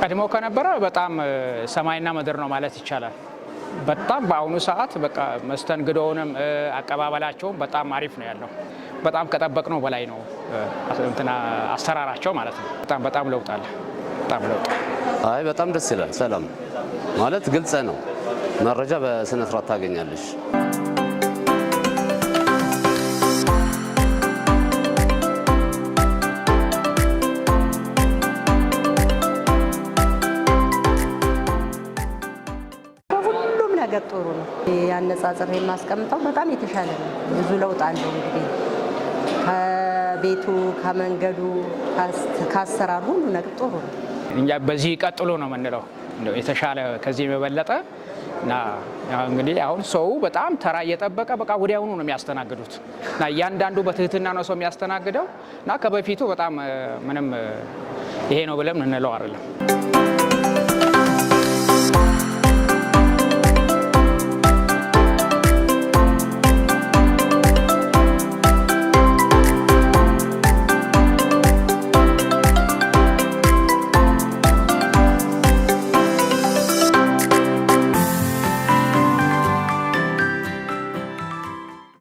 ቀድሞ ከነበረ በጣም ሰማይና ምድር ነው ማለት ይቻላል። በጣም በአሁኑ ሰዓት በቃ መስተንግዶውንም አቀባበላቸውም በጣም አሪፍ ነው ያለው። በጣም ከጠበቅነው በላይ ነው አሰራራቸው ማለት ነው። በጣም ለውጥ አለ። በጣም ለውጥ። አይ በጣም ደስ ይላል። ሰላም ማለት ግልጽ ነው። መረጃ በስነ ስርዓት ታገኛለሽ። ነገር ጥሩ ነው። ያነጻጽር የማስቀምጠው በጣም የተሻለ ነው። ብዙ ለውጥ አለው። እንግዲህ ከቤቱ ከመንገዱ ካሰራሩ ሁሉ ነገር ጥሩ ነው። እኛ በዚህ ቀጥሎ ነው የምንለው የተሻለ ከዚህ የበለጠ እና እንግዲህ አሁን ሰው በጣም ተራ እየጠበቀ በቃ ወዲያውኑ ነው የሚያስተናግዱት እና እያንዳንዱ በትህትና ነው ሰው የሚያስተናግደው እና ከበፊቱ በጣም ምንም ይሄ ነው ብለን እንለው አይደለም።